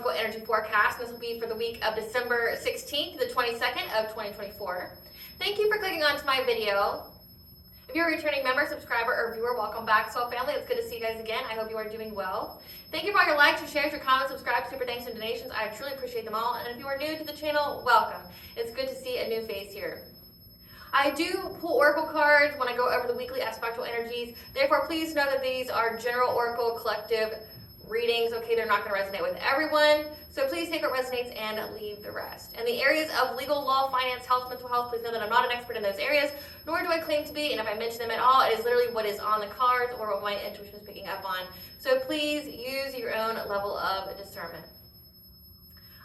astrological energy forecast. This will be for the week of December 16th to the 22nd of 2024. Thank you for clicking onto my video. If you're a returning member, subscriber, or viewer, welcome back, Soul Family. It's good to see you guys again. I hope you are doing well. Thank you for all your likes, your shares, your comments, subscribes, super thanks, and donations. I truly appreciate them all. And if you are new to the channel, welcome. It's good to see a new face here. I do pull oracle cards when I go over the weekly aspectual energies. Therefore, please know that these are general oracle collective readings. Okay, they're not going to resonate with everyone. So please take what resonates and leave the rest. In the areas of legal, law, finance, health, mental health, please know that I'm not an expert in those areas, nor do I claim to be. And if I mention them at all, it is literally what is on the cards or what my intuition is picking up on. So please use your own level of discernment.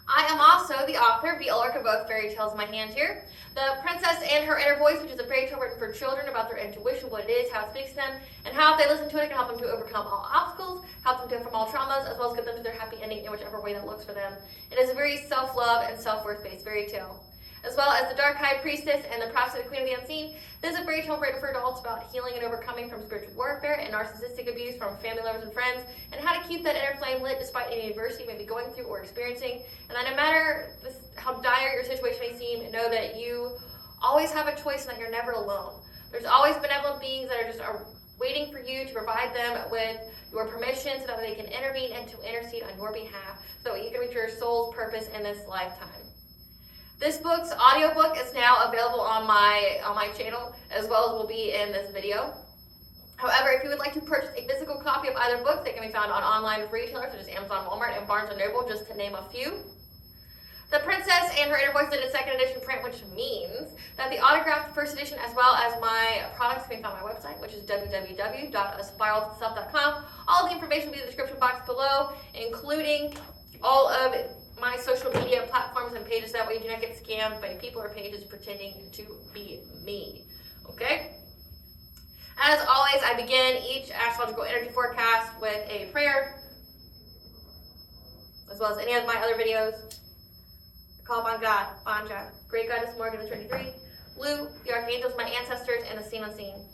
I am also the author of the Oracle of both fairy tales in my hand here. The Princess and Her Inner Voice, which is a fairy tale written for children about their intuition, what it is, how it speaks to them, and how if they listen to it, it can help them to overcome all obstacles, help them to overcome all traumas, as well as get them to their happy ending in whichever way that looks for them. It is a very self-love and self-worth based fairy tale. As well as the Dark High Priestess and the Prophecy of the Queen of the Unseen, this is a fairy tale written for adults about healing and overcoming from spiritual warfare and narcissistic abuse from family members and friends, and how to keep that inner flame lit despite any adversity you may be going through or experiencing. And that no matter how dire your situation may seem, know that you always have a choice and that you're never alone. There's always benevolent beings that are waiting for you to provide them with your permission so that they can intervene and to intercede on your behalf so that you can reach your soul's purpose in this lifetime. This book's audiobook is now available on my channel, as well as will be in this video. However, if you would like to purchase a physical copy of either book, they can be found on online retailers such as Amazon, Walmart, and Barnes & Noble, just to name a few. The Princess and Her Inner Voice did a second edition print, which means that the autographed first edition, as well as my products, can be found on my website, which is www.aspiraltotheself.com. All of the information will be in the description box below, including all of my social media platforms and pages. That way you do not get scammed by people or pages pretending to be me. Okay? As always, I begin each astrological energy forecast with a prayer, as well as any of my other videos. Call upon God, Banja, Great Goddess Morgan the 23, Lu, the Archangels, my ancestors, and the seen unseen.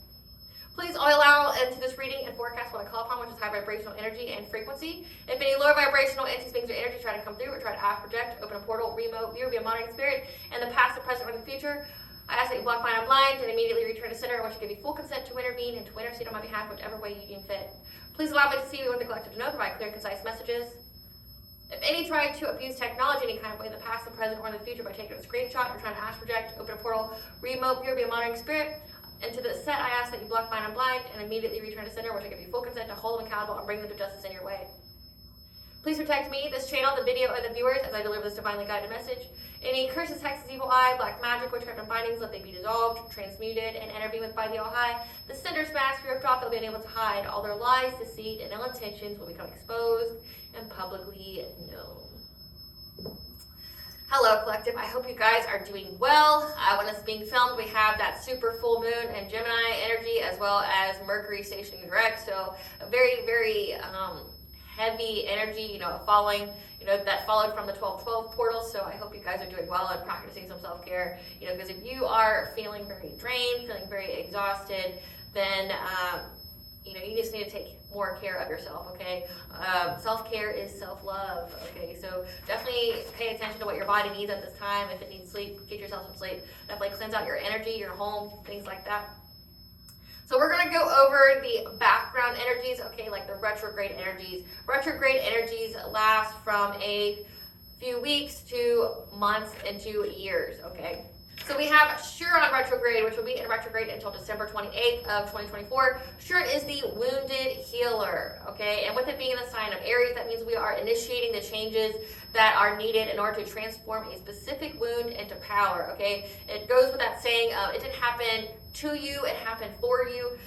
Please only allow into this reading and forecast what I call upon, which is high vibrational energy and frequency. If any lower vibrational entities, beings, or energy try to come through or try to act, project, open a portal, remote, view, be a monitoring spirit, in the past, the present, or the future, I ask that you block, bind, and blind, and immediately return to center, in which I give you full consent to intervene and to intercede on my behalf, whichever way you deem fit. Please allow me to see you with the collective to know, provide clear and concise messages. If any try to abuse technology any kind of way in the past, the present, or in the future by taking a screenshot or trying to ask, project, open a portal, remote, view, be a monitoring spirit, into the set, I ask that you block, bind, and blind, and immediately return to center, which I give you full consent to hold them accountable and bring them to justice in your way. Please protect me, this channel, the video, and the viewers as I deliver this divinely guided message. Any curses, hexes, evil eye, black magic, witchcraft, and bindings, let they be dissolved, transmuted, and intervened with by the All-High. The cinder smash, fear of drop, they'll be unable to hide. All their lies, deceit, and ill intentions will become exposed and publicly known. Hello, collective. I hope you guys are doing well. When this is being filmed, we have that super full moon and Gemini energy, as well as Mercury stationing direct. So a very, very heavy energy, following, that followed from the 12/12 portal. So I hope you guys are doing well and practicing some self-care, because if you are feeling very drained, feeling very exhausted, then you just need to take more care of yourself, okay? Self-care is self-love, okay? So definitely pay attention to what your body needs at this time. If it needs sleep, get yourself some sleep. Definitely cleanse out your energy, your home, things like that. So we're going to go over the background energies, okay, like the retrograde energies. Retrograde energies last from a few weeks to months into years, okay? So we have Chiron retrograde, which will be in retrograde until December 28th of 2024. Chiron is the wounded healer, okay? And with it being in the sign of Aries, that means we are initiating the changes that are needed in order to transform a specific wound into power, okay? It goes with that saying, it didn't happen to you, it happened for you.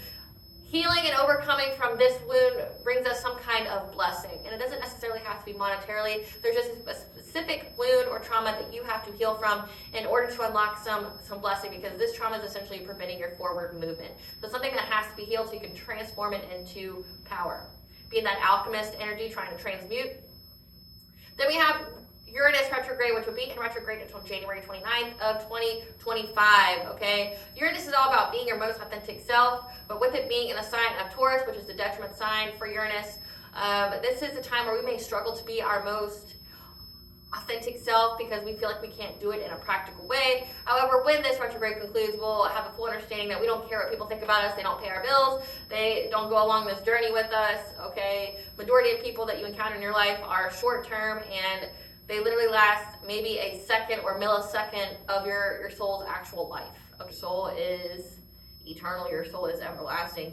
Healing and overcoming from this wound brings us some kind of blessing. And it doesn't necessarily have to be monetarily. There's just a specific wound or trauma that you have to heal from in order to unlock some blessing, because this trauma is essentially preventing your forward movement. So something that has to be healed so you can transform it into power. Being that alchemist energy, trying to transmute. Then we have Uranus retrograde, which will be in retrograde until January 29th of 2025, okay? Uranus is all about being your most authentic self, but with it being in the sign of Taurus, which is the detriment sign for Uranus, this is a time where we may struggle to be our most authentic self because we feel like we can't do it in a practical way. However, when this retrograde concludes, we'll have a full understanding that we don't care what people think about us. They don't pay our bills. They don't go along this journey with us, okay? Majority of people that you encounter in your life are short term, and they literally last maybe a second or millisecond of your soul's actual life. Your soul is eternal. Your soul is everlasting.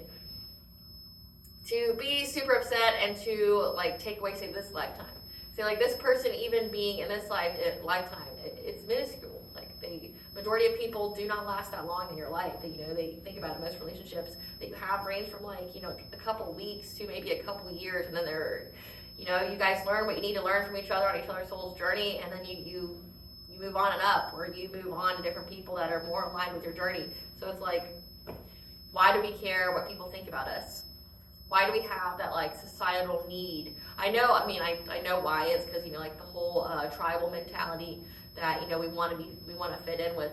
To be super upset and to like take away, say, this lifetime. Say, like, this person even being in this lifetime, it's minuscule. Like, the majority of people do not last that long in your life. They think about it, most relationships that you have range from like, a couple weeks to maybe a couple of years, and then you guys learn what you need to learn from each other on each other's soul's journey, and then you move on and up, or you move on to different people that are more aligned with your journey. So it's like, why do we care what people think about us? Why do we have that like societal need? I know why. It's because like the whole tribal mentality that we want to fit in with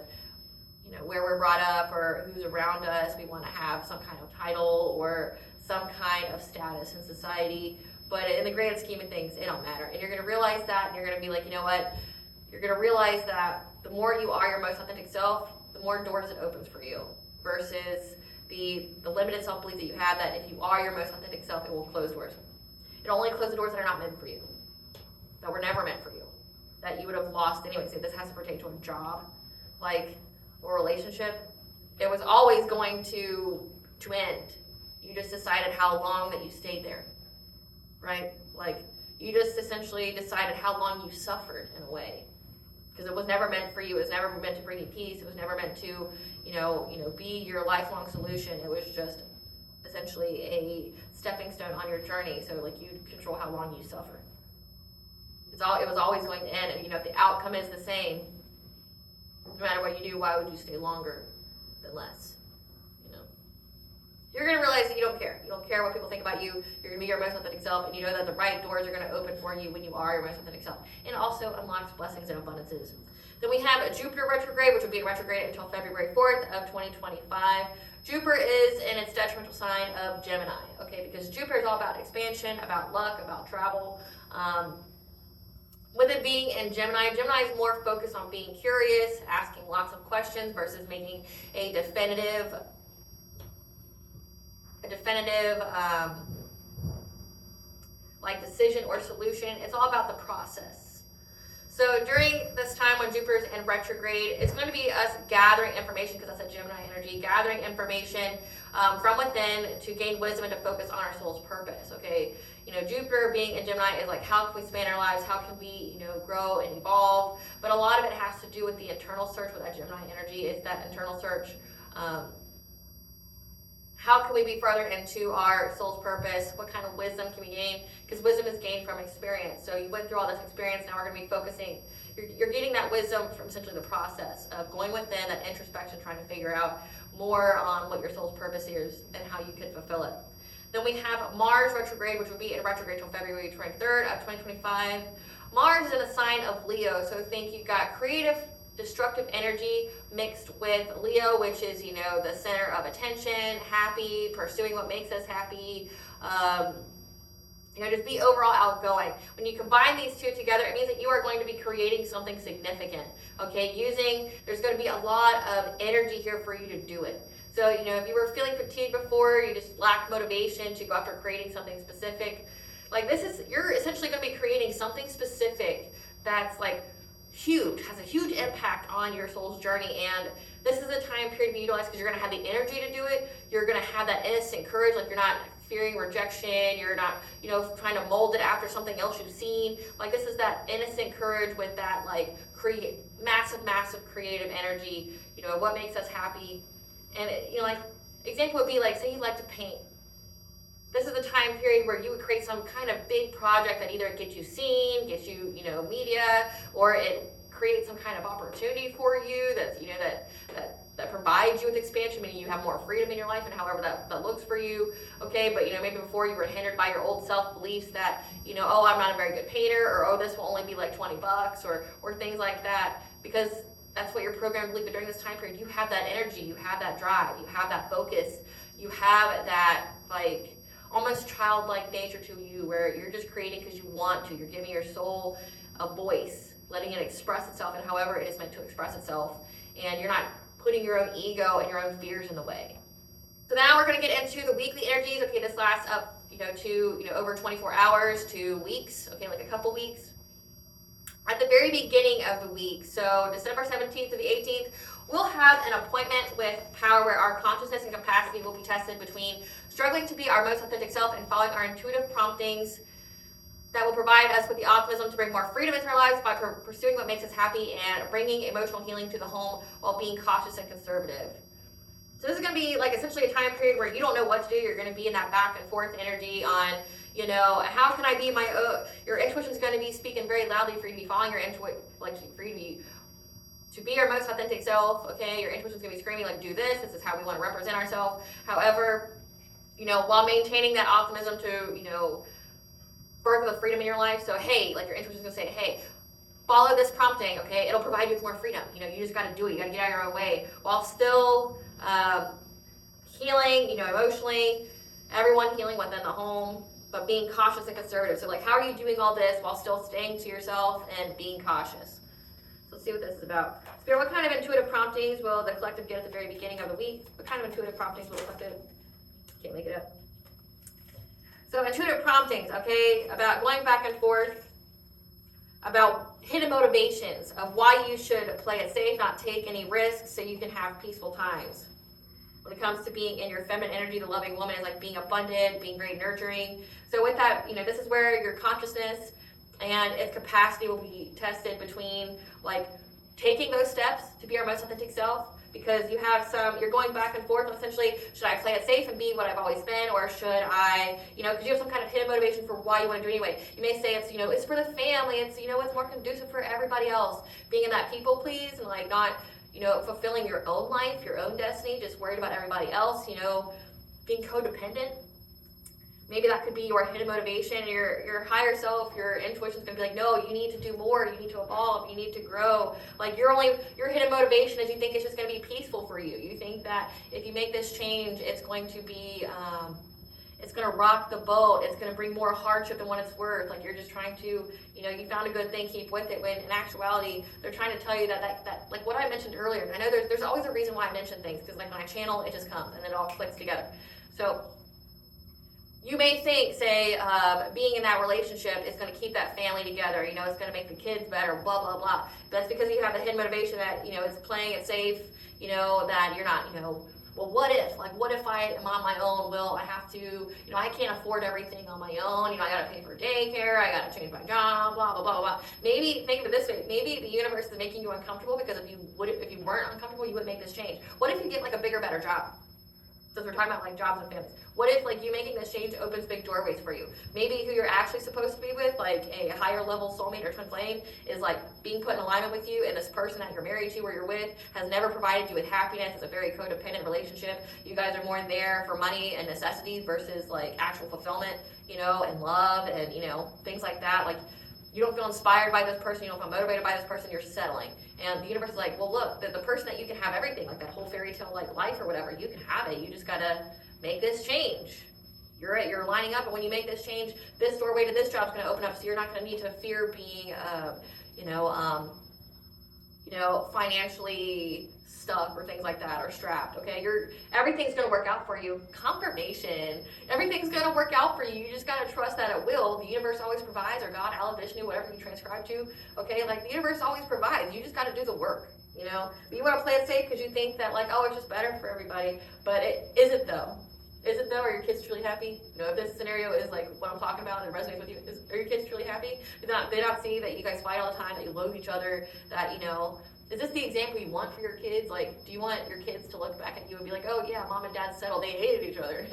where we're brought up or who's around us. We want to have some kind of title or some kind of status in society. But in the grand scheme of things, it don't matter. And you're gonna realize that, and you're gonna be like, you know what? You're gonna realize that the more you are your most authentic self, the more doors it opens for you, versus the limited self-belief that you have that if you are your most authentic self, it will close doors. It only closes doors that are not meant for you, that were never meant for you, that you would have lost anyway. So this has to pertain to a job, like, or a relationship. It was always going to end. You just decided how long that you stayed there, right? Like, you just essentially decided how long you suffered in a way. Because it was never meant for you. It was never meant to bring you peace. It was never meant to, be your lifelong solution. It was just essentially a stepping stone on your journey. So like, you control how long you suffer. It was always going to end. And if the outcome is the same, no matter what you do, why would you stay longer than less? You're gonna realize that you don't care. You don't care what people think about you. You're gonna be your most authentic self, and you know that the right doors are gonna open for you when you are your most authentic self. And also unlocks blessings and abundances. Then we have a Jupiter retrograde, which will be a retrograde until February 4th of 2025. Jupiter is in its detrimental sign of Gemini, okay? Because Jupiter is all about expansion, about luck, about travel. With it being in Gemini is more focused on being curious, asking lots of questions versus making a definitive like decision or solution. It's all about the process. So during this time when Jupiter's in retrograde, it's going to be us gathering information, because that's a Gemini energy, gathering information from within to gain wisdom and to focus on our soul's purpose, okay? Jupiter being in Gemini is like, how can we span our lives? How can we, grow and evolve? But a lot of it has to do with the internal search with that Gemini energy. It's that internal search. How can we be further into our soul's purpose? What kind of wisdom can we gain? Because wisdom is gained from experience. So you went through all this experience, now we're going to be focusing. You're getting that wisdom from essentially the process of going within, that introspection, trying to figure out more on what your soul's purpose is and how you can fulfill it. Then we have Mars retrograde, which will be in retrograde until February 23rd of 2025. Mars is in the sign of Leo, so think you've got creative, destructive energy mixed with Leo, which is, the center of attention, happy, pursuing what makes us happy, just be overall outgoing. When you combine these two together, it means that you are going to be creating something significant, okay? There's going to be a lot of energy here for you to do it. So, if you were feeling fatigued before, you just lacked motivation to go after creating something specific, you're essentially going to be creating something specific that's like huge, has a huge impact on your soul's journey. And this is a time period to be utilized because you're going to have the energy to do it. You're going to have that innocent courage, like you're not fearing rejection, you're not, trying to mold it after something else you've seen. Like, this is that innocent courage with that like massive creative energy, what makes us happy. And example would be like, say you like to paint. This is the time period where you would create some kind of big project that either gets you seen, gets you, media, or it creates some kind of opportunity for you that's, that provides you with expansion, meaning you have more freedom in your life and however that looks for you, okay? But, maybe before you were hindered by your old self-beliefs that, oh, I'm not a very good painter, or, oh, this will only be like $20, or things like that, because that's what you're programmed to believe. But during this time period, you have that energy, you have that drive, you have that focus, you have that, like, almost childlike nature to you where you're just creating because you want to. You're giving your soul a voice. letting it express itself and however it is meant to express itself, and you're not putting your own ego and your own fears in the way. So now we're going to get into the weekly energies. Okay, this lasts up, to, over 24 hours to weeks, okay, like a couple weeks. At the very beginning of the week, so December 17th to the 18th, we'll have an appointment with power where our consciousness and capacity will be tested between struggling to be our most authentic self and following our intuitive promptings that will provide us with the optimism to bring more freedom into our lives by pursuing what makes us happy and bringing emotional healing to the home while being cautious and conservative. So this is going to be like essentially a time period where you don't know what to do. You're going to be in that back and forth energy on, how can I be my own? Your intuition is going to be speaking very loudly for you to be following your intuition, like for you to be your most authentic self. Okay, your intuition is going to be screaming like, do this. This is how we want to represent ourselves. However, while maintaining that optimism to, further the freedom in your life. So hey, like your intuition is going to say, hey, follow this prompting. Okay, it'll provide you with more freedom. You just got to do it. You got to get out of your own way while still healing. Emotionally, everyone healing within the home, but being cautious and conservative. So like, how are you doing all this while still staying to yourself and being cautious? So let's see what this is about. Spirit, what kind of intuitive promptings will the collective get at the very beginning of the week? What kind of intuitive promptings will the collective? Can't make it up. So intuitive promptings, okay, about going back and forth, about hidden motivations of why you should play it safe, not take any risks so you can have peaceful times. When it comes to being in your feminine energy, the loving woman is like being abundant, being very nurturing. So with that, this is where your consciousness and its capacity will be tested between like taking those steps to be our most authentic self, because you're going back and forth on essentially, should I play it safe and be what I've always been, or should I, because you have some kind of hidden motivation for why you want to do it anyway. You may say it's, it's for the family, it's, it's more conducive for everybody else. Being in that people please and like not, fulfilling your own life, your own destiny, just worried about everybody else, being codependent. Maybe that could be your hidden motivation. Your higher self, your intuition is going to be like, no, you need to do more. You need to evolve. You need to grow. Like your hidden motivation is you think it's just going to be peaceful for you. You think that if you make this change, it's going to be, it's going to rock the boat. It's going to bring more hardship than what it's worth. Like you're just trying to, you found a good thing, keep with it. When in actuality, they're trying to tell you that like what I mentioned earlier. I know there's always a reason why I mention things, because like when I channel, it just comes and then it all clicks together. So you may think, say, being in that relationship is going to keep that family together, it's going to make the kids better, blah, blah, blah. But that's because you have the hidden motivation that, it's playing it safe, that you're not, well, what if I am on my own? Will I have to, I can't afford everything on my own, I got to pay for daycare, I got to change my job, blah, blah, blah, blah. Maybe, think of it this way, maybe the universe is making you uncomfortable because if you weren't uncomfortable, you wouldn't make this change. What if you get like a bigger, better job? Since we're talking about like jobs and families, what if like you making this change opens big doorways for you? Maybe who you're actually supposed to be with, like a higher level soulmate or twin flame, is like being put in alignment with you, and this person that you're married to or you're with has never provided you with happiness. It's a very codependent relationship. You guys are more there for money and necessities versus like actual fulfillment, and love and things like that. Like you don't feel inspired by this person, you don't feel motivated by this person, you're settling. And the universe is like, well, look, the person that you can have everything, like that whole fairy tale like life or whatever, you can have it. You just gotta make this change. You're lining up, and when you make this change, this doorway to this job is going to open up, so you're not going to need to fear being, financially stuck or things like that, or strapped. Okay, everything's going to work out for you. Confirmation. Everything's going to work out for you. You just got to trust that it will. The universe always provides, or God, Allah, Vishnu, whatever you transcribe to. Okay, like the universe always provides. You just got to do the work. But you want to play it safe because you think that like, oh, it's just better for everybody. But is it though? Is it though? Are your kids truly happy? If this scenario is like what I'm talking about and it resonates with you, are your kids truly happy? They not see that you guys fight all the time, that you loathe each other, that, is this the example you want for your kids? Like, do you want your kids to look back at you and be like, oh yeah, mom and dad settled, they hated each other.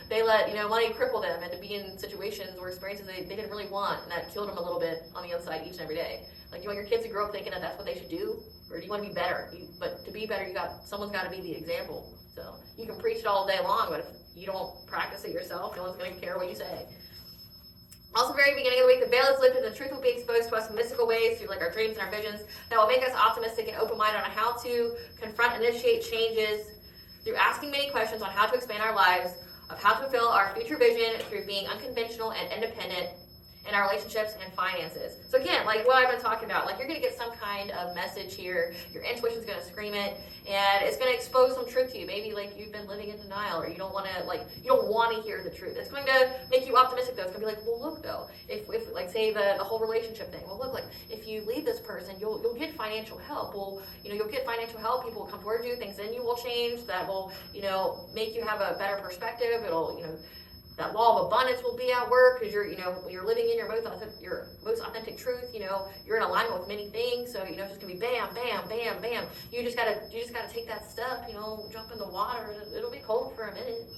they let, money cripple them and to be in situations or experiences they didn't really want, and that killed them a little bit on the inside each and every day. Like, do you want your kids to grow up thinking that that's what they should do? Or do you want to be better? But to be better, someone's got to be the example. So you can preach it all day long, but if you don't practice it yourself, no one's going to care what you say. Also, very beginning of the week, the veil is lifted and the truth will be exposed to us in mystical ways through like our dreams and our visions that will make us optimistic and open-minded on how to confront and initiate changes through asking many questions on how to expand our lives, of how to fulfill our future vision through being unconventional and independent, in our relationships and finances. So again, like what I've been talking about, like you're going to get some kind of message here. Your intuition's going to scream it, and it's going to expose some truth to you. Maybe like you've been living in denial, or you don't want to hear the truth. It's going to make you optimistic though. It's going to be like, well, look though, if like say the whole relationship thing. Well, look, like if you leave this person, you'll get financial help. Well, you'll get financial help. People will come towards you. Things in you will change. That will make you have a better perspective. It'll that law of abundance will be at work because you're living in your most authentic truth. You're in alignment with many things, so it's just gonna be bam, bam, bam, bam. You just gotta take that step. Jump in the water. It'll be cold for a minute.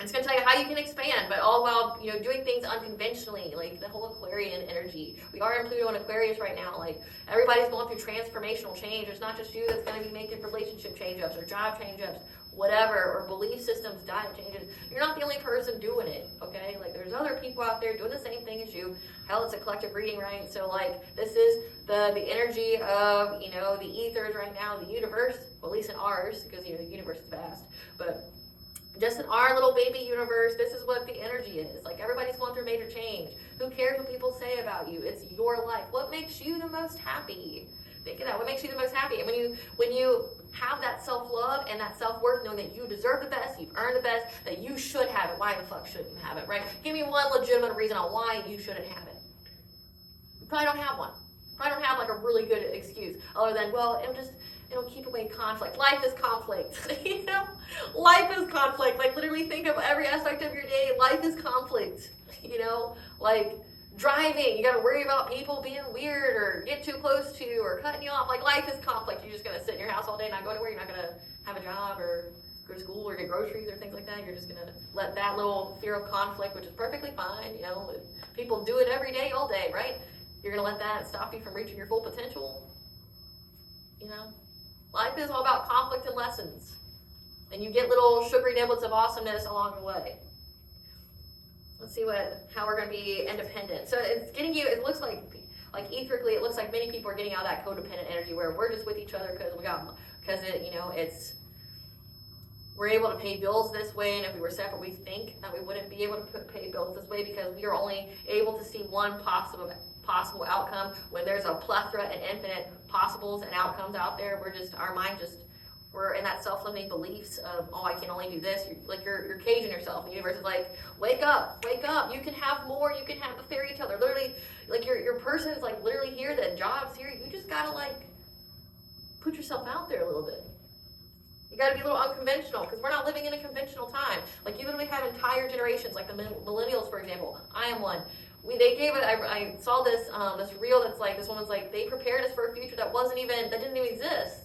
It's gonna tell you how you can expand, but all while doing things unconventionally, like the whole Aquarian energy. We are in Pluto and Aquarius right now. Like everybody's going through transformational change. It's not just you that's gonna be making relationship change-ups or job change-ups, whatever, or belief systems, diet changes. You're not the only person doing it, okay? Like there's other people out there doing the same thing as you. Hell, it's a collective reading, right? So like this is the energy of the ethers right now, the universe, well, at least in ours, because the universe is vast, but just in our little baby universe, this is what the energy is. Like everybody's going through major change. Who cares what people say about you? It's your life. What makes you the most happy? Think of that. What makes you the most happy? And when you have that self-love and that self-worth, knowing that you deserve the best, you've earned the best, that you should have it. Why the fuck shouldn't you have it, right? Give me one legitimate reason on why you shouldn't have it. You probably don't have one. You probably don't have like a really good excuse other than, well, it'll keep away conflict. Life is conflict. Life is conflict. Like literally think of every aspect of your day. Life is conflict. Like driving, you got to worry about people being weird or get too close to you or cutting you off. Like life is conflict. You're just going to sit in your house all day, not go anywhere. You're not going to have a job or go to school or get groceries or things like that. You're just going to let that little fear of conflict, which is perfectly fine. People do it every day, all day, right? You're going to let that stop you from reaching your full potential. Life is all about conflict and lessons. And you get little sugary niblets of awesomeness along the way. Let's see how we're going to be independent. So it's getting you, it looks like etherically, it looks like many people are getting out of that codependent energy where we're just with each other we're able to pay bills this way, and if we were separate, we think that we wouldn't be able to pay bills this way because we are only able to see one possible outcome when there's a plethora and infinite possibles and outcomes out there. We're in that self-limiting beliefs of, oh, I can only do this. You're caging yourself. The universe is like, wake up. You can have more. You can have the fairy tale. They're literally, like your person is like literally here. The job's here. You just gotta like put yourself out there a little bit. You gotta be a little unconventional because we're not living in a conventional time. Like you literally have entire generations, like the millennials, for example. I am one. I saw this reel that's like, this woman's like, they prepared us for a future that didn't even exist.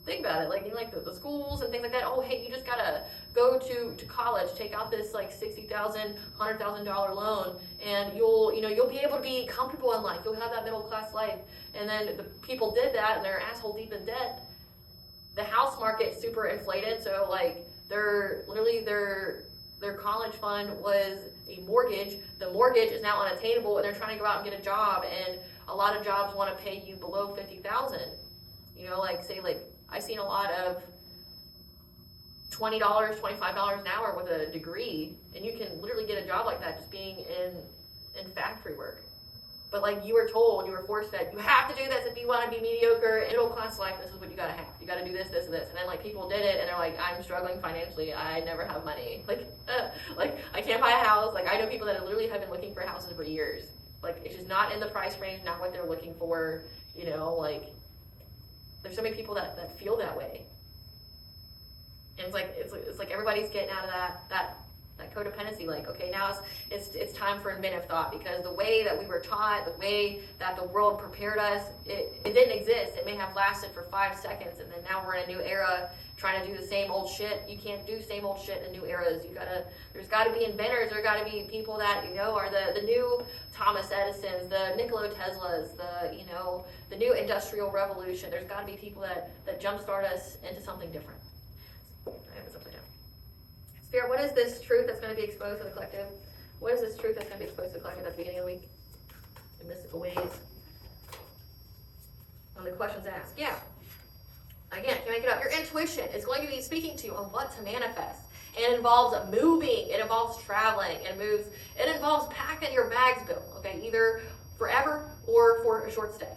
Think about it, like the schools and things like that. Oh, hey, you just gotta go to college, take out this like $60,000, $100,000 loan, and you'll be able to be comfortable in life. You'll have that middle class life. And then the people did that, and they're asshole deep in debt. The house market's super inflated, so like their college fund was a mortgage. The mortgage is now unattainable, and they're trying to go out and get a job, and a lot of jobs want to pay you below $50,000. I've seen a lot of $20, $25 an hour with a degree, and you can literally get a job like that just being in factory work. But like you were forced that you have to do this if you want to be mediocre in middle class life. This is what you gotta have. You gotta do this, this, and this. And then like people did it, and they're like, I'm struggling financially. I never have money. Like I can't buy a house. Like I know people that literally have been looking for houses for years. Like it's just not in the price range, not what they're looking for. There's so many people that feel that way. And it's like everybody's getting out of that codependency. Like, okay, now it's time for inventive thought, because the way that we were taught, the way that the world prepared us, it didn't exist. It may have lasted for 5 seconds, and then now we're in a new era trying to do the same old shit. You can't do same old shit in new eras. There's gotta be inventors. There gotta be people that are the new Thomas Edisons, the Nikola Teslas, the new industrial revolution. There's gotta be people that jumpstart us into something different. I have this upside down. Spirit, what is this truth that's going to be exposed to the collective? What is this truth that's going to be exposed to the collective at the beginning of the week? In mystical ways. When the question's asked. Yeah. Again, can you make it up? Your intuition is going to be speaking to you on what to manifest. It involves moving, it involves traveling, it involves packing your bags, Bill, okay? Either forever or for a short stay.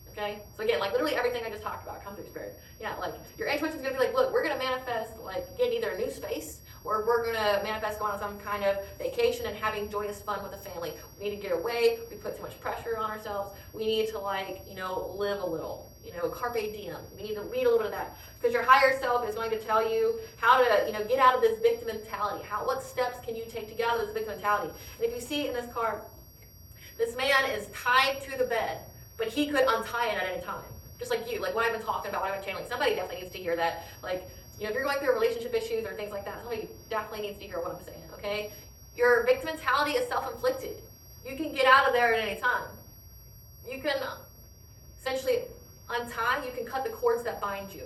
Okay? So again, like literally everything I just talked about comes through spirit. Yeah, like your intuition's gonna be like, look, we're gonna manifest like getting either a new space or we're gonna manifest going on some kind of vacation and having joyous fun with the family. We need to get away, we put too much pressure on ourselves. We need to like, live a little. Carpe diem. We need a little bit of that. Because your higher self is going to tell you how to, get out of this victim mentality. What steps can you take to get out of this victim mentality? And if you see in this card, this man is tied to the bed, but he could untie it at any time. Just like you, like what I've been talking about, what I've been channeling. Somebody definitely needs to hear that. Like, if you're going through relationship issues or things like that, somebody definitely needs to hear what I'm saying, okay? Your victim mentality is self-inflicted. You can get out of there at any time. You can essentially untie, you can cut the cords that bind you.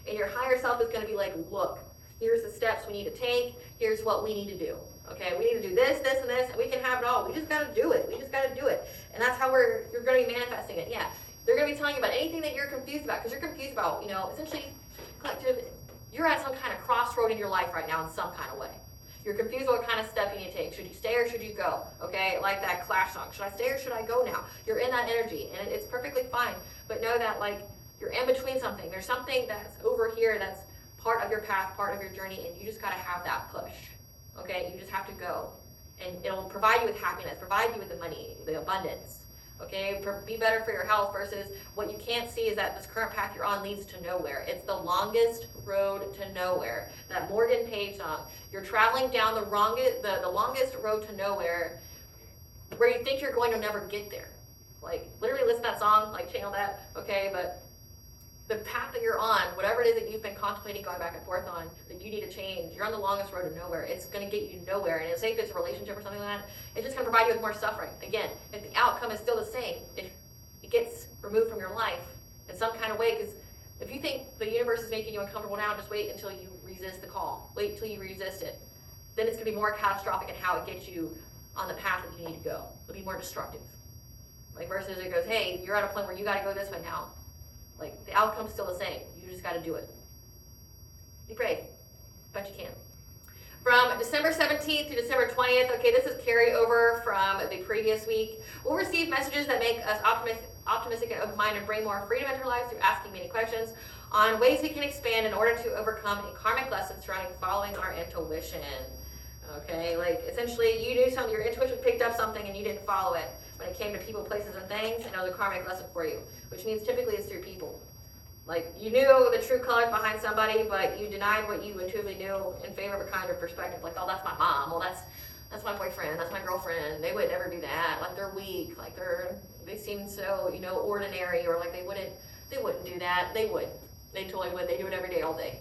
And your higher self is going to be like, look, here's the steps we need to take. Here's what we need to do. Okay, we need to do this, this, and this, and we can have it all. We just got to do it. We just got to do it. And that's how you're going to be manifesting it. Yeah, they're going to be telling you about anything that you're confused about, because you're confused about, essentially, collective, you're at some kind of crossroad in your life right now in some kind of way. You're confused what kind of step you need to take. Should you stay or should you go? Okay, like that Clash song. Should I stay or should I go now? You're in that energy, and it's perfectly fine. But know that, like, you're in between something. There's something that's over here that's part of your path, part of your journey, and you just got to have that push. Okay, you just have to go. And it'll provide you with happiness, provide you with the money, the abundance. Okay, be better for your health versus what you can't see is that this current path you're on leads to nowhere. It's the longest road to nowhere. That Morgan Page song. You're traveling down the longest road to nowhere where you think you're going to never get there. Like, literally listen to that song, like channel that, okay, but the path that you're on, whatever it is that you've been contemplating going back and forth on, that you need to change, you're on the longest road to nowhere. It's going to get you nowhere. And say if it's a relationship or something like that, it's just going to provide you with more suffering. Again, if the outcome is still the same, if it gets removed from your life in some kind of way, because if you think the universe is making you uncomfortable now, just wait until you resist the call. Wait until you resist it. Then it's going to be more catastrophic in how it gets you on the path that you need to go. It'll be more destructive. Like versus it goes, hey, you're at a point where you got to go this way now. Like, the outcome's still the same. You just got to do it. Be brave. Bet you can. From December 17th to December 20th, okay, this is carryover from the previous week. We'll receive messages that make us optimistic and open-minded and bring more freedom into our lives through asking many questions on ways we can expand in order to overcome a karmic lesson surrounding following our intuition. Okay, like, essentially, you knew something, your intuition picked up something and you didn't follow it. When it came to people, places, and things, and it was a karmic lesson for you, which means typically it's through people. Like, you knew the true colors behind somebody, but you denied what you intuitively knew in favor of a kinder perspective. Like, oh, that's my mom. Well, that's my boyfriend. That's my girlfriend. They would never do that. Like, they're weak. Like, they seem so, ordinary, or like they wouldn't do that. They would. They totally would. They do it every day, all day.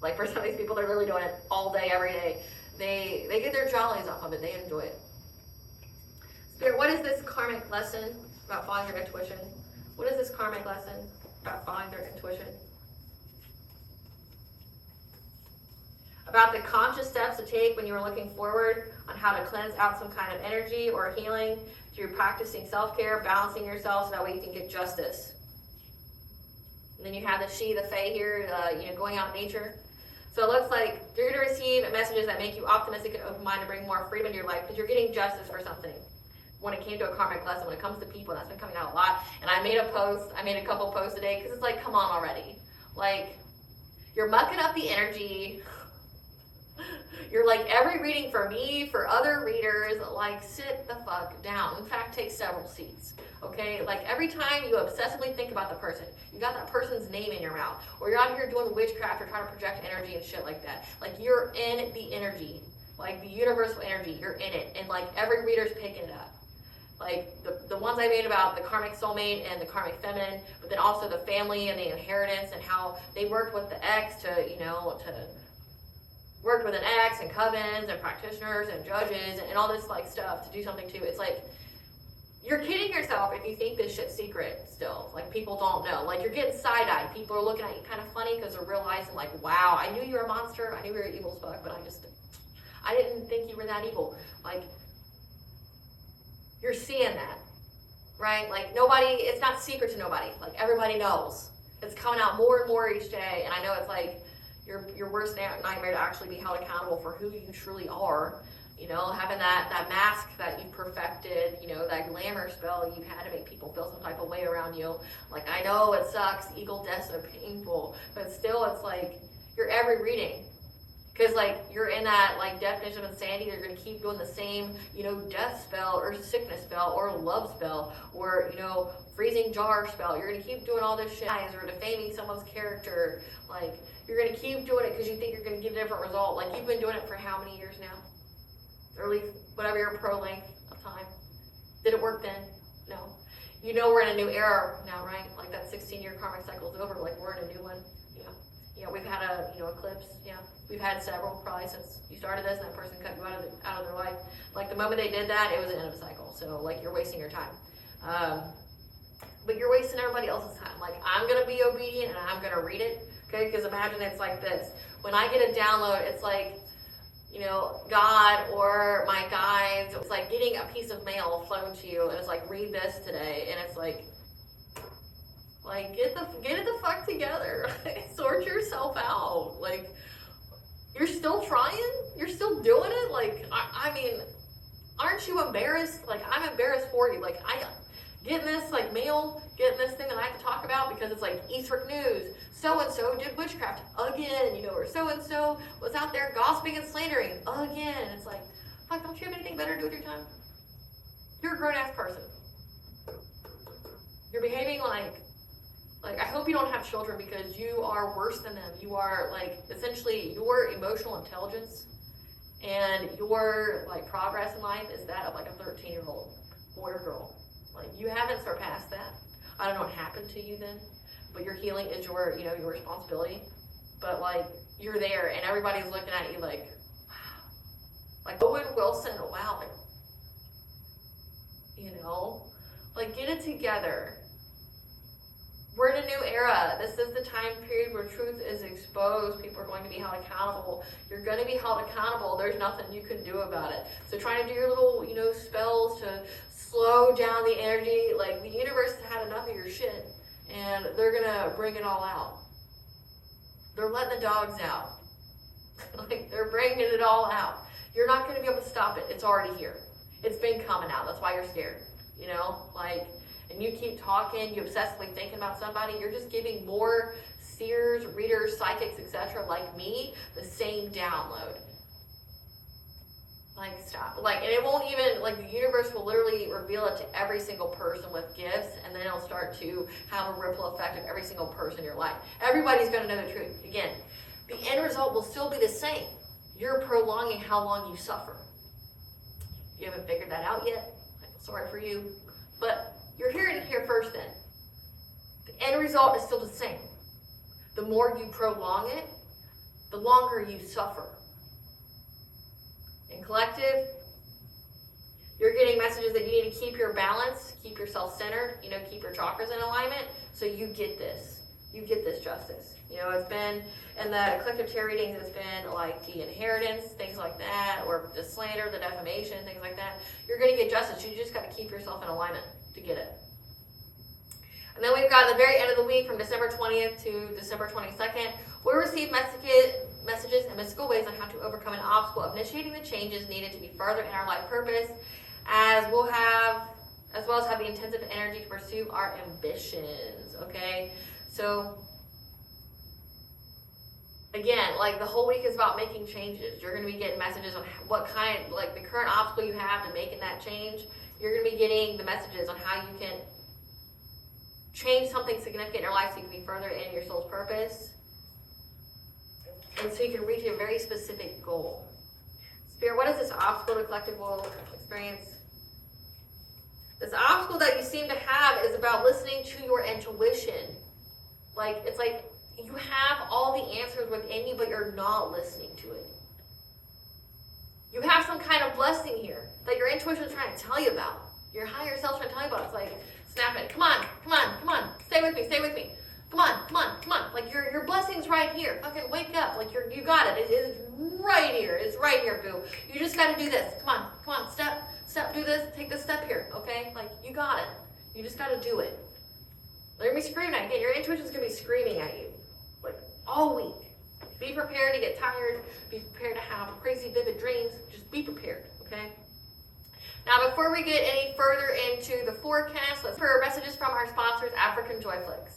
Like, for some of these people, they're really doing it all day, every day. They get their jollies off of it. They enjoy it. Spirit, what is this karmic lesson about following your intuition? What is this karmic lesson about following their intuition? About the conscious steps to take when you are looking forward on how to cleanse out some kind of energy or healing through practicing self-care, balancing yourself so that way you can get justice. And then you have the she, the fae here, going out in nature. So it looks like you're going to receive messages that make you optimistic and open-minded and bring more freedom into your life because you're getting justice for something. When it came to a karmic lesson, when it comes to people, that's been coming out a lot. And I made a couple posts today because it's like, come on already. Like, you're mucking up the energy. You're like, every reading for me, for other readers, like, sit the fuck down. In fact, take several seats, okay? Like, every time you obsessively think about the person, you got that person's name in your mouth, or you're out here doing witchcraft or trying to project energy and shit like that. Like, you're in the energy, like the universal energy, you're in it, and like, every reader's picking it up. Like, the ones I made about the karmic soulmate and the karmic feminine, but then also the family and the inheritance and how they worked with the ex worked with an ex and covens and practitioners and judges and all this like stuff to do something too. It's like, you're kidding yourself if you think this shit's secret still. Like, people don't know. Like, you're getting side-eyed. People are looking at you kind of funny because they're realizing like, wow, I knew you were a monster. I knew you were evil as fuck, but I didn't think you were that evil. Like, you're seeing that, right? Like, it's not secret to nobody. Like, everybody knows. It's coming out more and more each day. And I know it's like, your worst nightmare to actually be held accountable for who you truly are. You know, having that mask that you've perfected, you know, that glamour spell you've had to make people feel some type of way around you. Like, I know it sucks, eagle deaths are painful, but still it's like, you're every reading. Because, like, you're in that, like, definition of insanity. You're going to keep doing the same, you know, death spell or sickness spell or love spell or, you know, freezing jar spell. You're going to keep doing all this shit or defaming someone's character. Like, you're going to keep doing it because you think you're going to get a different result. Like, you've been doing it for how many years now? Or at least whatever your pro length of time. Did it work then? No. You know we're in a new era now, right? Like, that 16-year karmic cycle is over. Like, we're in a new one. Yeah, we've had a, you know, eclipse. Yeah, we've had several probably since you started this, and that person cut you out of their life. Like, the moment they did that, it was the end of a cycle. So, like, you're wasting your time. But you're wasting everybody else's time. Like, I'm gonna be obedient and I'm gonna read it. Okay, because imagine it's like this. When I get a download, it's like, you know, God or my guides. It's like getting a piece of mail flown to you, and it's like, read this today, and it's like, get it the fuck together. Sort yourself out. Like, you're still trying? You're still doing it? Like, I mean, aren't you embarrassed? Like, I'm embarrassed for you. Like, getting this, like, mail, getting this thing that I have to talk about because it's like Eastwick News. So-and-so did witchcraft again, you know, or so-and-so was out there gossiping and slandering again. And it's like, fuck, don't you have anything better to do with your time? You're a grown-ass person. You're behaving like, I hope you don't have children because you are worse than them. You are, like, essentially your emotional intelligence and your, like, progress in life is that of, like, a 13-year-old boy or girl. Like, you haven't surpassed that. I don't know what happened to you then, but your healing is your, you know, your responsibility. But, like, you're there and everybody's looking at you like, wow. Like, Owen Wilson, wow. Like, you know, like, get it together. We're in a new era. This is the time period where truth is exposed. People are going to be held accountable. You're going to be held accountable. There's nothing you can do about it. So trying to do your little, you know, spells to slow down the energy. Like, the universe has had enough of your shit, and they're going to bring it all out. They're letting the dogs out. Like, they're bringing it all out. You're not going to be able to stop it. It's already here. It's been coming out. That's why you're scared. You know, like, and you keep talking, you obsessively thinking about somebody, you're just giving more seers, readers, psychics, etc. like me the same download. Like, stop. Like, and it won't even, like, the universe will literally reveal it to every single person with gifts, and then it'll start to have a ripple effect of every single person in your life. Everybody's going to know the truth. Again, the end result will still be the same. You're prolonging how long you suffer. You haven't figured that out yet? I feel sorry for you. But you're hearing it here first then. The end result is still the same. The more you prolong it, the longer you suffer. In collective, you're getting messages that you need to keep your balance, keep yourself centered, you know, keep your chakras in alignment, so you get this. You get this justice. You know, it's been, in the collective tarot readings, it's been like the inheritance, things like that, or the slander, the defamation, things like that. You're going to get justice. You just got to keep yourself in alignment to get it. And then we've got the very end of the week from December 20th to December 22nd. We'll receive messages and mystical ways on how to overcome an obstacle of initiating the changes needed to be further in our life purpose, as well as have the intensive energy to pursue our ambitions. Okay, so again, like, the whole week is about making changes. You're going to be getting messages on what kind, like, the current obstacle you have to making that change. You're going to be getting the messages on how you can change something significant in your life so you can be further in your soul's purpose. And so you can reach a very specific goal. Spirit, what is this obstacle the collective will experience? This obstacle that you seem to have is about listening to your intuition. Like, it's like you have all the answers within you, but you're not listening to it. You have some kind of blessing here that your intuition is trying to tell you about. Your higher self trying to tell you about. It's like, snap it. Come on, come on, come on. Stay with me, stay with me. Come on, come on, come on. Like, your blessing's right here. Fucking wake up. Like, you got it. It is right here. It's right here, boo. You just got to do this. Come on, step, do this. Take this step here, okay? Like, you got it. You just got to do it. They're going to be screaming at you. Your intuition's going to be screaming at you, like, all week. Be prepared to get tired. Be prepared to have crazy vivid dreams. Just be prepared, okay? Now, before we get any further into the forecast, let's hear messages from our sponsors, Africanjoyflix.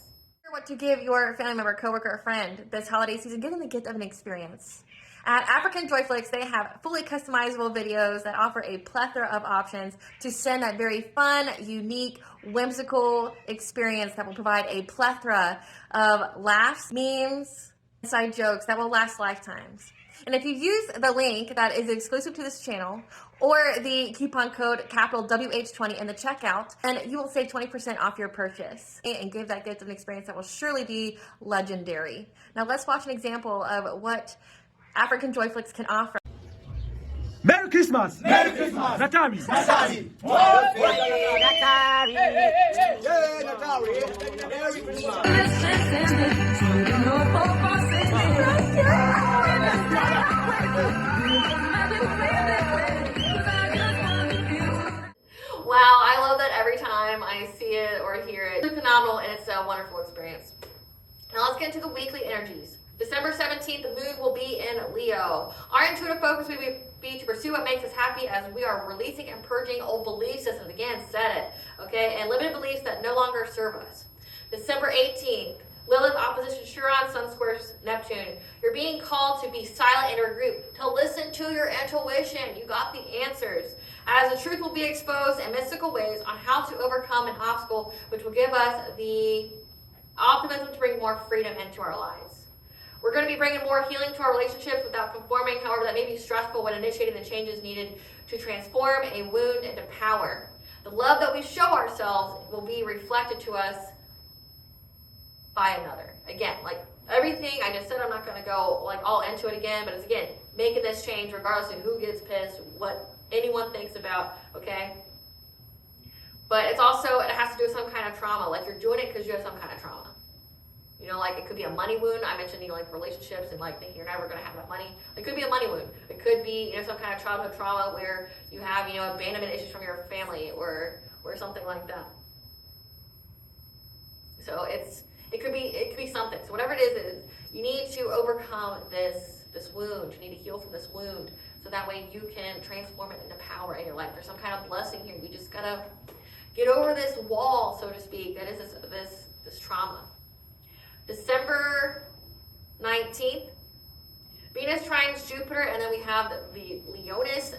What to give your family member, coworker, or friend this holiday season? Give them the gift of an experience. At Africanjoyflix, they have fully customizable videos that offer a plethora of options to send that very fun, unique, whimsical experience that will provide a plethora of laughs, memes, inside jokes that will last lifetimes. And if you use the link that is exclusive to this channel or the coupon code capital WH20 in the checkout, then you will save 20% off your purchase and give that gift of an experience that will surely be legendary. Now let's watch an example of what Africanjoyflix can offer. Merry Christmas! Merry Christmas! Natari! Natari! Natari! Yeah, Natari! Merry Christmas! Wow, I love that every time I see it or hear it. It's phenomenal and it's a wonderful experience. Now let's get into the weekly energies. December 17th, the moon will be in Leo. Our intuitive focus will be to pursue what makes us happy as we are releasing and purging old belief systems. Again, said it, okay? And limited beliefs that no longer serve us. December 18th, Lilith opposition Chiron, Sun squares Neptune. You're being called to be silent and regroup, to listen to your intuition. You got the answers. As the truth will be exposed in mystical ways on how to overcome an obstacle, which will give us the optimism to bring more freedom into our lives. We're going to be bringing more healing to our relationships without conforming. However, that may be stressful when initiating the changes needed to transform a wound into power. The love that we show ourselves will be reflected to us by another. Again, like everything I just said, I'm not going to go like all into it again, but it's again, making this change regardless of who gets pissed, what anyone thinks about, okay? But it's also, it has to do with some kind of trauma. Like you're doing it because you have some kind of trauma. You know, like it could be a money wound. I mentioned, you know, like relationships and like thinking you're never going to have enough money. It could be a money wound. It could be, you know, some kind of childhood trauma where you have, you know, abandonment issues from your family or something like that. So it could be something. So whatever it is you need to overcome this wound. You need to heal from this wound so that way you can transform it into power in your life. There's some kind of blessing here. You just gotta get over this wall, so to speak. That is this trauma. December 19th, Venus trines Jupiter, and then we have the Leonis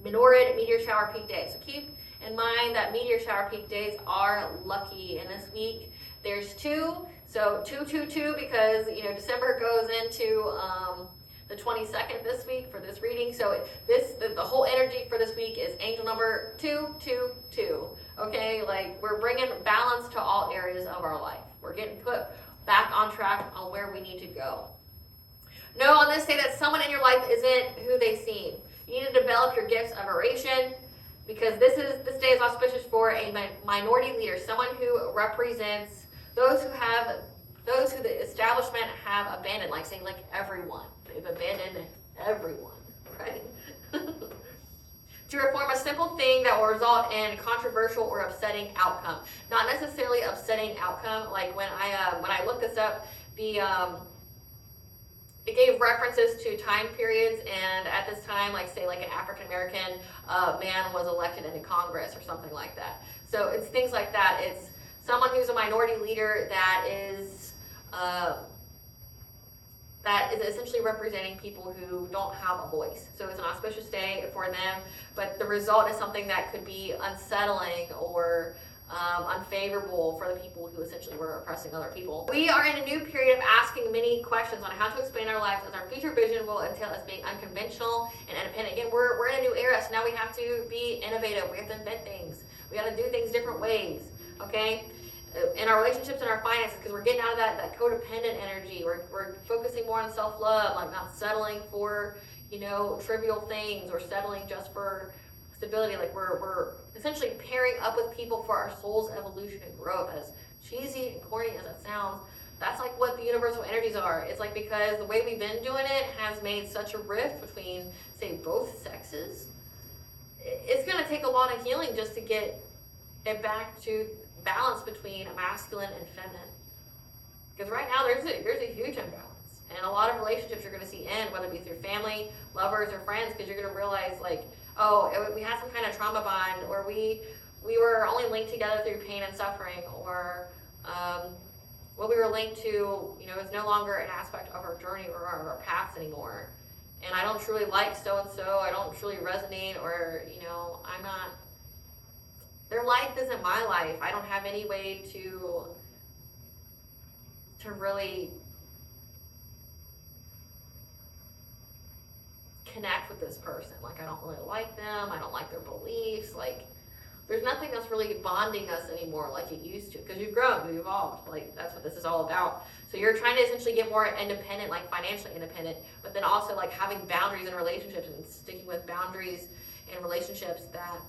Minorid meteor shower peak day. So keep in mind that meteor shower peak days are lucky. And this week there's two. So 222 because, you know, December goes into the 22nd this week for this reading. So the whole energy for this week is angel number 222. Okay, like we're bringing balance to all areas of our life. We're getting put back on track on where we need to go. Know on this day that someone in your life isn't who they seem. You need to develop your gifts of oration because this day is auspicious for a minority leader, someone who represents those who the establishment have abandoned, like saying like everyone. They've abandoned everyone, right? To reform a simple thing that will result in controversial or upsetting outcome. Not necessarily upsetting outcome. Like when I looked this up, it gave references to time periods, and at this time, like say like an African American man was elected into Congress or something like that. So it's things like that. It's someone who's a minority leader that is essentially representing people who don't have a voice. So it's an auspicious day for them, but the result is something that could be unsettling or unfavorable for the people who essentially were oppressing other people. We are in a new period of asking many questions on how to expand our lives, as our future vision will entail us being unconventional and independent. Again, we're in a new era, so now we have to be innovative. We have to invent things. We got to do things different ways, okay? In our relationships and our finances, because we're getting out of that codependent energy. We're focusing more on self-love, like not settling for, you know, trivial things or settling just for stability. Like we're essentially pairing up with people for our soul's evolution and growth. As cheesy and corny as it sounds, that's like what the universal energies are. It's like because the way we've been doing it has made such a rift between, say, both sexes. It's going to take a lot of healing just to get it back to balance between masculine and feminine. Because right now there's a huge imbalance. And a lot of relationships you're going to see end, whether it be through family, lovers, or friends, because you're going to realize, like, oh, we had some kind of trauma bond, or we were only linked together through pain and suffering, or what we were linked to, is no longer an aspect of our journey or our paths anymore. And I don't truly like so-and-so, I don't truly resonate, or, I'm not, their life isn't my life. I don't have any way to really connect with this person. Like, I don't really like them, I don't like their beliefs, like, there's nothing that's really bonding us anymore like it used to, because you've grown, you've evolved. Like, that's what this is all about. So you're trying to essentially get more independent, like financially independent, but then also like having boundaries in relationships and sticking with boundaries in relationships that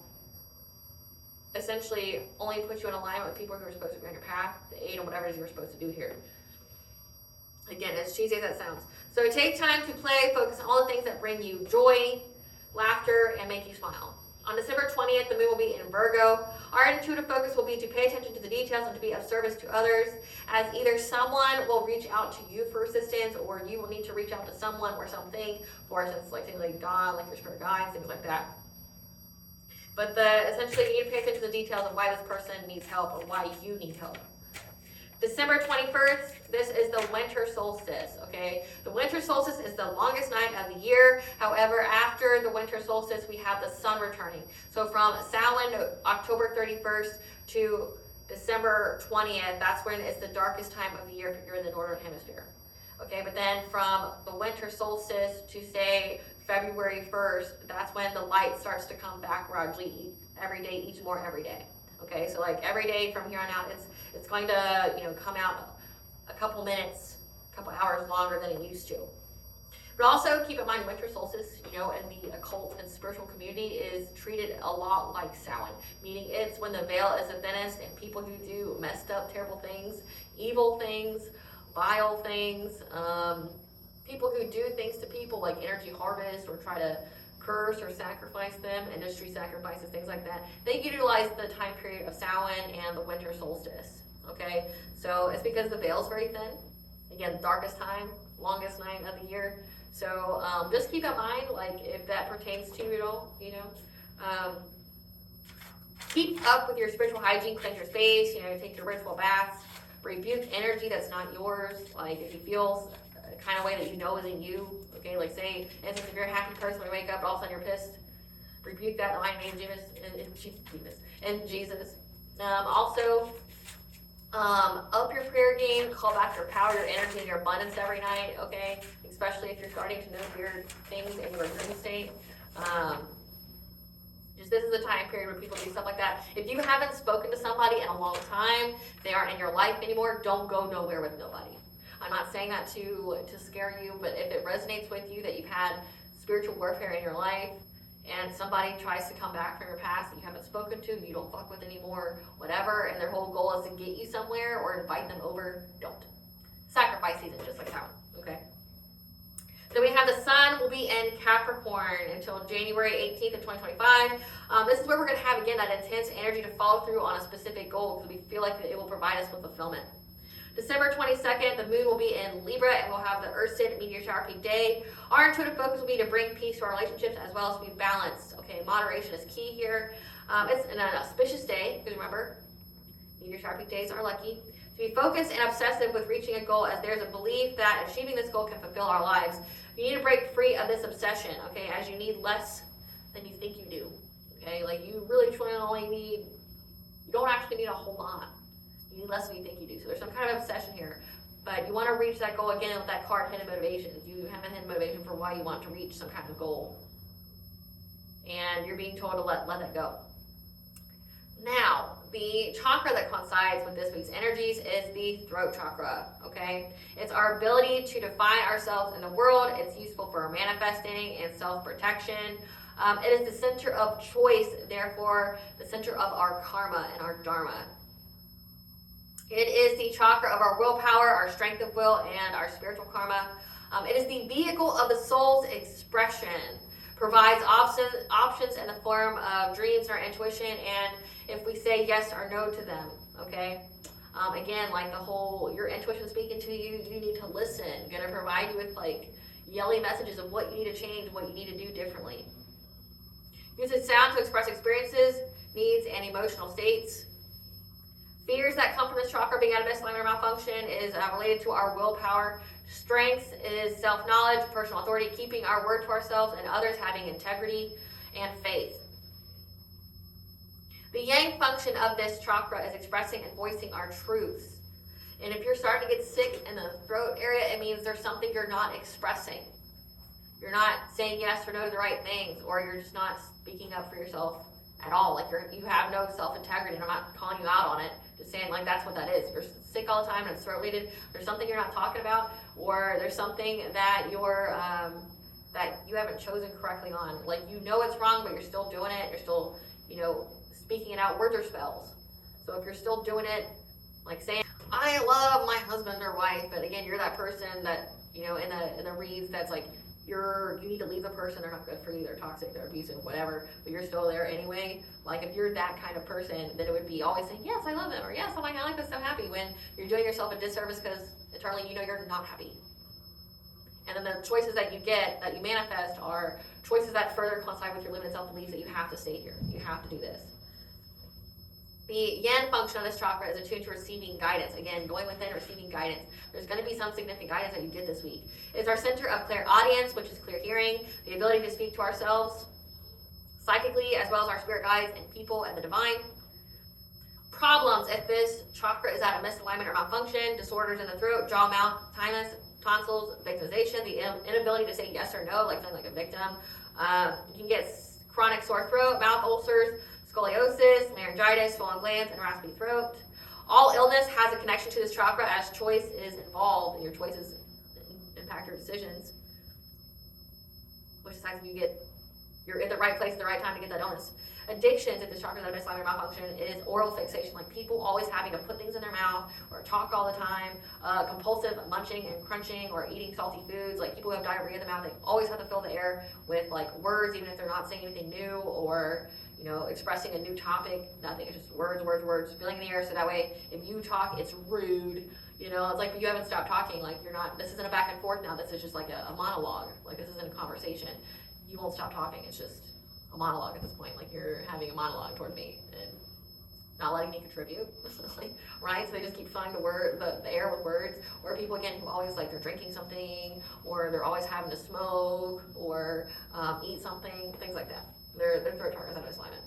essentially only put you in alignment with people who are supposed to be on your path, to aid in whatever it is you're supposed to do here. Again, as cheesy as that sounds. So take time to play, focus on all the things that bring you joy, laughter, and make you smile. On December 20th, the moon will be in Virgo. Our intuitive focus will be to pay attention to the details and to be of service to others, as either someone will reach out to you for assistance, or you will need to reach out to someone or something, for instance, like things like God, like your spirit guides, things like that. But essentially, you need to pay attention to the details of why this person needs help or why you need help. December 21st, this is the winter solstice, okay? The winter solstice is the longest night of the year. However, after the winter solstice, we have the sun returning. So from Samhain, October 31st to December 20th, that's when it's the darkest time of the year if you're in the northern hemisphere. Okay, but then from the winter solstice to, say, February 1st, that's when the light starts to come back gradually every day, each more every day. Okay, so like every day from here on out, it's going to come out a couple minutes, a couple hours longer than it used to. But also keep in mind, winter solstice, in the occult and spiritual community is treated a lot like Samhain, meaning it's when the veil is the thinnest and people who do messed up, terrible things, evil things, vile things, people who do things to people like energy harvest or try to curse or sacrifice them, industry sacrifices, things like that. They utilize the time period of Samhain and the winter solstice, okay? So it's because the veil is very thin. Again, darkest time, longest night of the year. So just keep in mind, like, if that pertains to you at all, keep up with your spiritual hygiene, cleanse your space, take your ritual baths, rebuke energy that's not yours. Like, if you feel a kind of way that isn't you, okay, like say, instance, if you're a happy person when you wake up, all of a sudden you're pissed, rebuke that in the mighty name of Jesus. Also, up your prayer game, call back your power, your energy, and your abundance every night, okay? Especially if you're starting to know weird things in your dream state. This is the time period where people do stuff like that. If you haven't spoken to somebody in a long time, they aren't in your life anymore, don't go nowhere with nobody. I'm not saying that to scare you, but if it resonates with you that you've had spiritual warfare in your life and somebody tries to come back from your past that you haven't spoken to, you don't fuck with anymore, whatever, and their whole goal is to get you somewhere or invite them over, don't. Sacrifice season, just like that one, okay? Then we have the sun will be in Capricorn until January 18th of 2025. This is where we're going to have, again, that intense energy to follow through on a specific goal because we feel like it will provide us with fulfillment. December 22nd, the moon will be in Libra and we'll have the Earth-Sit meteor shower peak day. Our intuitive focus will be to bring peace to our relationships as well as to be balanced. Okay, moderation is key here. It's an auspicious day, because remember, meteor shower peak days are lucky. To be focused and obsessive with reaching a goal, as there's a belief that achieving this goal can fulfill our lives. You need to break free of this obsession, okay, as you need less than you think you do. Okay, like you really truly only need, you don't actually need a whole lot. You need less than you think you do. So there's some kind of obsession here. But you want to reach that goal again with that card, hidden motivations. You have a hidden motivation for why you want to reach some kind of goal. And you're being told to let that go. Now, the chakra that coincides with this week's energies is the throat chakra, okay? It's our ability to define ourselves in the world. It's useful for manifesting and self-protection. It is the center of choice, therefore the center of our karma and our dharma. It is the chakra of our willpower, our strength of will, and our spiritual karma. It is the vehicle of the soul's expression, provides options in the form of dreams and our intuition, and if we say yes or no to them, okay? Again, like the whole, your intuition speaking to you, you need to listen. Gonna provide you with like yelling messages of what you need to change, what you need to do differently. Uses sound to express experiences, needs, and emotional states. Fears that come from this chakra being out of misalignment or malfunction is related to our willpower. Strength is self-knowledge, personal authority, keeping our word to ourselves and others, having integrity and faith. The yang function of this chakra is expressing and voicing our truths. And if you're starting to get sick in the throat area, it means there's something you're not expressing. You're not saying yes or no to the right things, or you're just not speaking up for yourself at all. Like you have no self-integrity, and I'm not calling you out on it. Just saying, like, that's what that is. If you're sick all the time and it's throat related, there's something you're not talking about, or there's something that you're that you haven't chosen correctly on. Like, you know it's wrong, but you're still doing it. You're still, speaking it out. Words are spells. So if you're still doing it, like saying, I love my husband or wife, but again, you're that person that, in the reads that's like, you need to leave the person, they're not good for you, they're toxic, they're abusive, whatever, but you're still there anyway. Like, if you're that kind of person, then it would be always saying, yes, I love them, or yes, oh my God, I like this, so happy, when you're doing yourself a disservice because internally you're not happy. And then the choices that you get, that you manifest, are choices that further coincide with your limited self-beliefs that you have to stay here, you have to do this. The yin function of this chakra is attuned to receiving guidance. Again, going within, receiving guidance. There's going to be some significant guidance that you get this week. It's our center of clairaudience, which is clear hearing, the ability to speak to ourselves psychically, as well as our spirit guides and people and the divine. Problems if this chakra is out of misalignment or malfunction, disorders in the throat, jaw, mouth, thymus, tonsils, victimization, the inability to say yes or no, like feeling like a victim. You can get chronic sore throat, mouth ulcers, scoliosis, laryngitis, swollen glands, and raspy throat. All illness has a connection to this chakra as choice is involved, and your choices impact your decisions. Which decides if you're in the right place at the right time to get that illness. Addictions, if this chakra is out of misalignment or malfunction, is oral fixation, like people always having to put things in their mouth or talk all the time, compulsive munching and crunching or eating salty foods, like people who have diarrhea in the mouth, they always have to fill the air with like words, even if they're not saying anything new, or expressing a new topic. Nothing, it's just words, filling in the air, so that way if you talk, it's rude. It's like you haven't stopped talking, like this isn't a back and forth now, this is just like a monologue, like this isn't a conversation. You won't stop talking, it's just a monologue at this point, like you're having a monologue toward me and not letting me contribute, right? So they just keep filling the air with words. Or people, again, who always like they're drinking something, or they're always having to smoke, or eat something, things like that. Their throat chakra is out of alignment.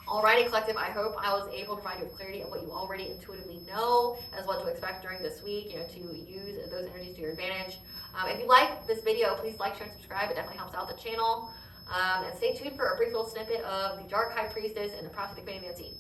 Alrighty, collective, I hope I was able to provide you with clarity of what you already intuitively know, as what to expect during this week, to use those energies to your advantage. If you like this video, please like, share, and subscribe. It definitely helps out the channel. And stay tuned for a brief little snippet of the Dark High Priestess and the Prophet of the Queen of the Unseen.